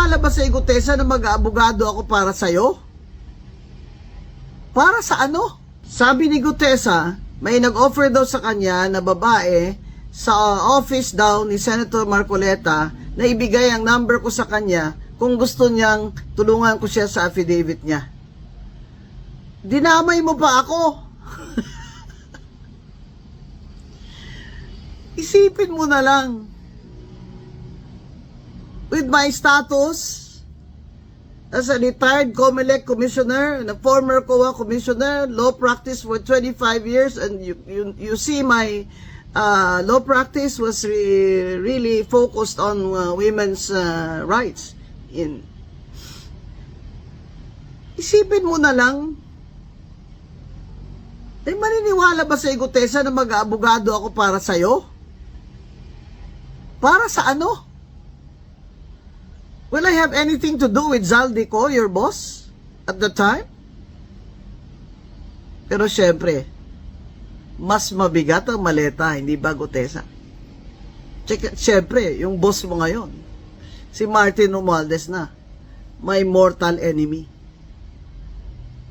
maniniwala ba sa Gutesa na mag-aabogado ako para sa'yo? Para sa ano? Sabi ni Gutesa, may nag-offer daw sa kanya na babae sa office daw ni Senator Marcoleta na ibigay ang number ko sa kanya kung gusto niyang tulungan ko siya sa affidavit niya. Dinamay mo pa ako. Isipin mo na lang. With my status as a retired COMELEC commissioner, a former COA commissioner, law practice for 25 years, and you see my law practice was really focused on women's rights. Isipin mo na lang, ay maniniwala ba sa Gutesa na mag-aabogado ako para sa'yo? Para sa ano? Will I have anything to do with Zaldico, your boss, at the time? Pero syempre, mas mabigat ang maleta, hindi ba Gutesa? Syempre, yung boss mo ngayon, si Martin Romualdez na, my mortal enemy.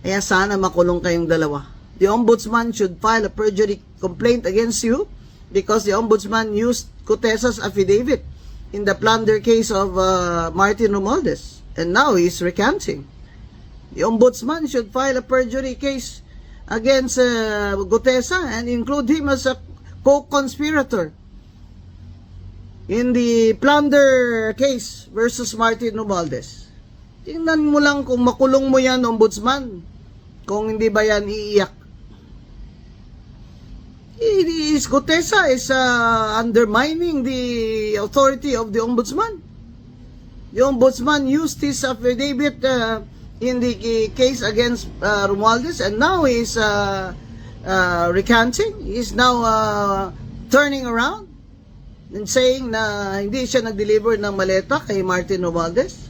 Kaya sana makulong kayong dalawa. The ombudsman should file a perjury complaint against you because the ombudsman used Gutesa's affidavit in the plunder case of Martin Romualdez, and now he's recanting. The ombudsman should file a perjury case against Gutesa and include him as a co-conspirator in the plunder case versus Martin Romualdez. Tingnan mo lang kung makulong mo yan, ombudsman, kung hindi ba yan iiyak. Gutesa is undermining the authority of the ombudsman. The ombudsman used his affidavit in the case against Romualdez, and now he's recanting. He's now turning around and saying na hindi siya nag-deliver ng maleta kay Martin Romualdez.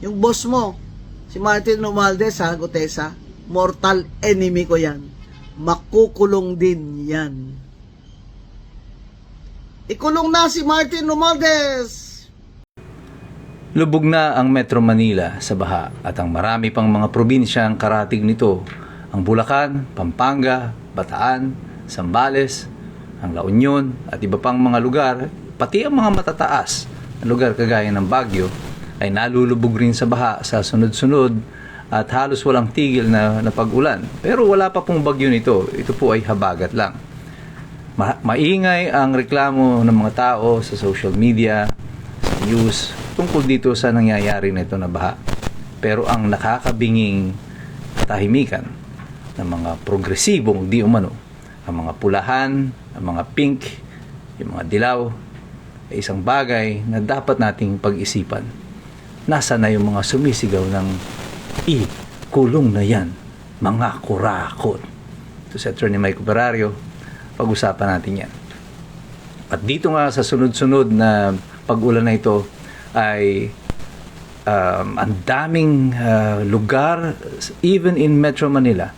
Yung boss mo, si Martin Romualdez, Gutesa, mortal enemy ko yan. Makukulong din yan. Ikulong na si Martin Romualdez! Lubog na ang Metro Manila sa baha at ang marami pang mga probinsya ang karatig nito. Ang Bulacan, Pampanga, Bataan, Zambales, ang La Union at iba pang mga lugar, pati ang mga matataas na lugar kagaya ng Baguio ay nalulubog rin sa baha sa sunod-sunod at halos walang tigil na pag-ulan. Pero wala pa pong bagyo nito. Ito po ay habagat lang. Maingay ang reklamo ng mga tao sa social media, sa news, tungkol dito sa nangyayari na ito na baha. Pero ang nakakabinging katahimikan ng mga progresibong di umano, ang mga pulahan, ang mga pink, yung mga dilaw, ay isang bagay na dapat nating pag-isipan. Nasa na yung mga sumisigaw ng kulong na yan, mga kurakot. Ito si Attorney Mike Operario, pag-usapan natin yan. At dito nga sa sunod-sunod na pag-ulan na ito ay ang daming lugar, even in Metro Manila,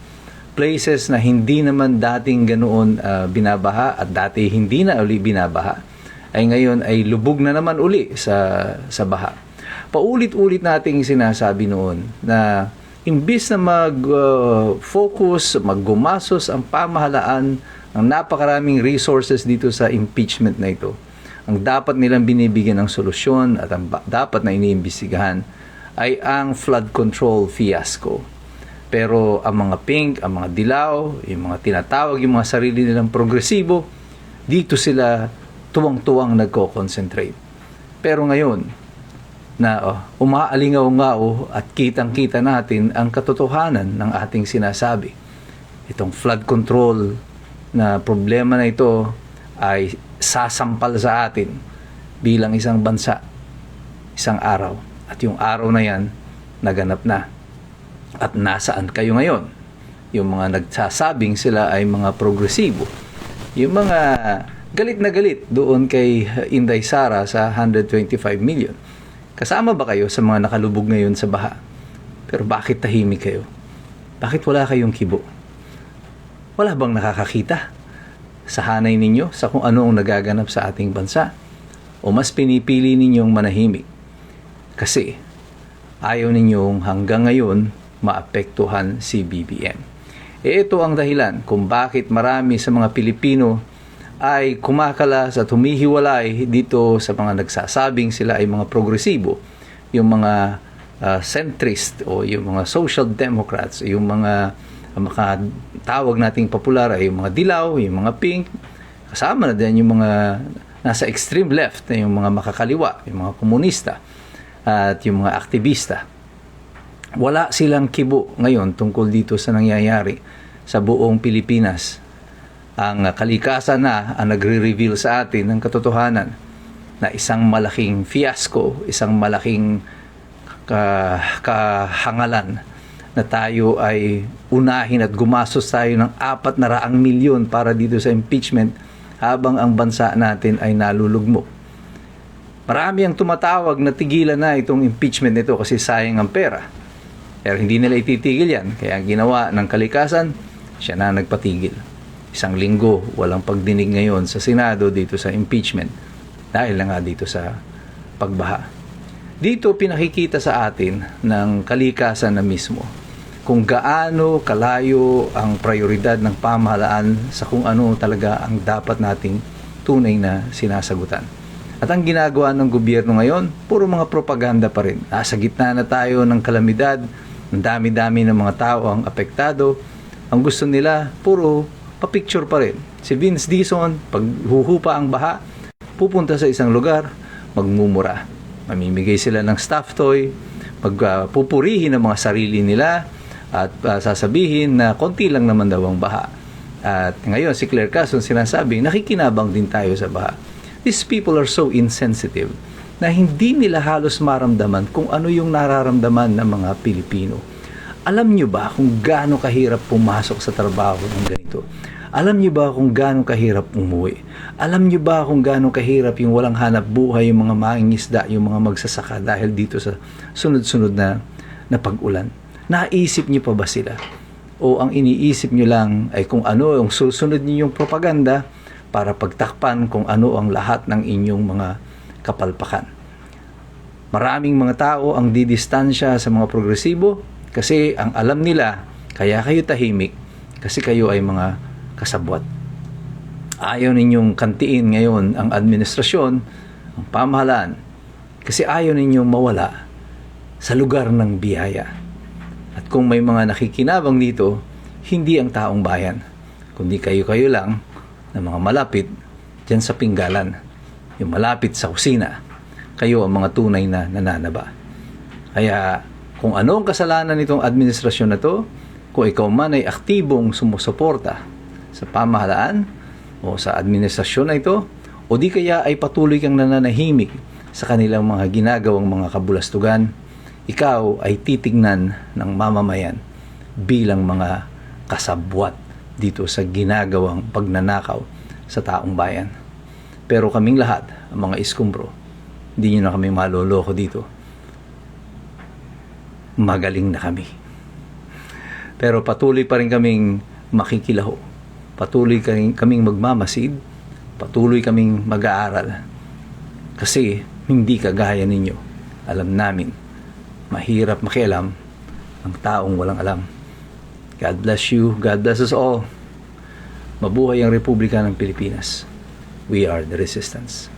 places na hindi naman dating ganoon binabaha at dati hindi na uli binabaha, ay ngayon ay lubog na naman uli sa baha. Paulit-ulit nating sinasabi noon na imbis na mag-focus, maggumasos ang pamahalaan ng napakaraming resources dito sa impeachment na ito, ang dapat nilang binibigyan ng solusyon at ang dapat na iniimbestigahan ay ang flood control fiasco. Pero ang mga pink, ang mga dilaw, yung mga tinatawag, yung mga sarili nilang progresibo, dito sila tuwang-tuwang nagko-concentrate. Pero ngayon, na umaalingaw-ngaw at kitang-kita natin ang katotohanan ng ating sinasabi. Itong flood control na problema na ito ay sasampal sa atin bilang isang bansa, isang araw. At yung araw na yan, naganap na. At nasaan kayo ngayon? Yung mga nagsasabing sila ay mga progresibo. Yung mga galit na galit doon kay Inday Sara sa 125 million. Kasama ba kayo sa mga nakalubog ngayon sa baha? Pero bakit tahimik kayo? Bakit wala kayong kibo? Wala bang nakakakita sa hanay ninyo sa kung ano ang nagaganap sa ating bansa? O mas pinipili ninyong manahimik Kasi ayaw ninyong hanggang ngayon maapektuhan si BBM. Ito ang dahilan kung bakit marami sa mga Pilipino ay kumakalas at humihiwalay dito sa mga nagsasabing sila ay mga progresibo, yung mga centrist o yung mga social democrats, yung mga tawag nating popular ay yung mga dilaw, yung mga pink, kasama na din yung mga nasa extreme left, yung mga makakaliwa, yung mga komunista at yung mga aktivista. Wala silang kibo ngayon tungkol dito sa nangyayari sa buong Pilipinas. Ang kalikasan na ang nagre-reveal sa atin ng katotohanan na isang malaking fiasco, isang malaking kahangalan na tayo ay unahin at gumastos tayo ng 400 milyon para dito sa impeachment habang ang bansa natin ay nalulugmok. Marami ang tumatawag na tigilan na itong impeachment nito kasi sayang ang pera. Pero hindi nila ititigil yan. Kaya ginawa ng kalikasan, siya na nagpatigil. 1 linggo, walang pagdinig ngayon sa Senado dito sa impeachment dahil na nga dito sa pagbaha. Dito pinakikita sa atin ng kalikasan na mismo kung gaano kalayo ang prioridad ng pamahalaan sa kung ano talaga ang dapat nating tunay na sinasagutan. At ang ginagawa ng gobyerno ngayon, puro mga propaganda pa rin. Nasa gitna na tayo ng kalamidad, ang dami-dami ng mga tao ang apektado. Ang gusto nila, puro pa-picture pa rin. Si Vince Dizon, pag huhupa ang baha, pupunta sa isang lugar, magmumura. Mamimigay sila ng stuffed toy, pupurihin ang mga sarili nila, at sasabihin na konti lang naman daw ang baha. At ngayon, si Claire Castro sinasabi, nakikinabang din tayo sa baha. These people are so insensitive na hindi nila halos maramdaman kung ano yung nararamdaman ng mga Pilipino. Alam nyo ba kung gaano kahirap pumasok sa trabaho ng ganito? Alam nyo ba kung gaano kahirap umuwi? Alam nyo ba kung gaano kahirap yung walang hanap buhay, yung mga mangingisda, yung mga magsasaka dahil dito sa sunod-sunod na pag-ulan? Naisip nyo pa ba sila? O ang iniisip nyo lang ay kung ano yung susunod ninyong propaganda para pagtakpan kung ano ang lahat ng inyong mga kapalpakan. Maraming mga tao ang didistansya sa mga progresibo kasi ang alam nila, kaya kayo tahimik kasi kayo ay mga kasabwat. Ayaw ninyong kantiin ngayon ang administrasyon, ang pamahalaan, kasi ayaw ninyong mawala sa lugar ng biyaya. At kung may mga nakikinabang dito, hindi ang taong bayan, kundi kayo-kayo lang na mga malapit dyan sa pinggalan, yung malapit sa kusina, kayo ang mga tunay na nananaba. Kaya kung ano ang kasalanan nitong administrasyon na to, kung ikaw man ay aktibong sumusuporta sa pamahalaan o sa administrasyon na ito, o di kaya ay patuloy kang nananahimik sa kanilang mga ginagawang mga kabulastugan, ikaw ay titignan ng mamamayan bilang mga kasabwat dito sa ginagawang pagnanakaw sa taong bayan. Pero kaming lahat, ang mga iskumbro, hindi nyo na kami maloloko dito. Magaling na kami. Pero patuloy pa rin kaming makikilaho. Patuloy kaming magmamasid. Patuloy kaming mag-aaral. Kasi hindi kagaya ninyo. Alam namin, mahirap makialam ang taong walang alam. God bless you. God bless us all. Mabuhay ang Republika ng Pilipinas. We are the resistance.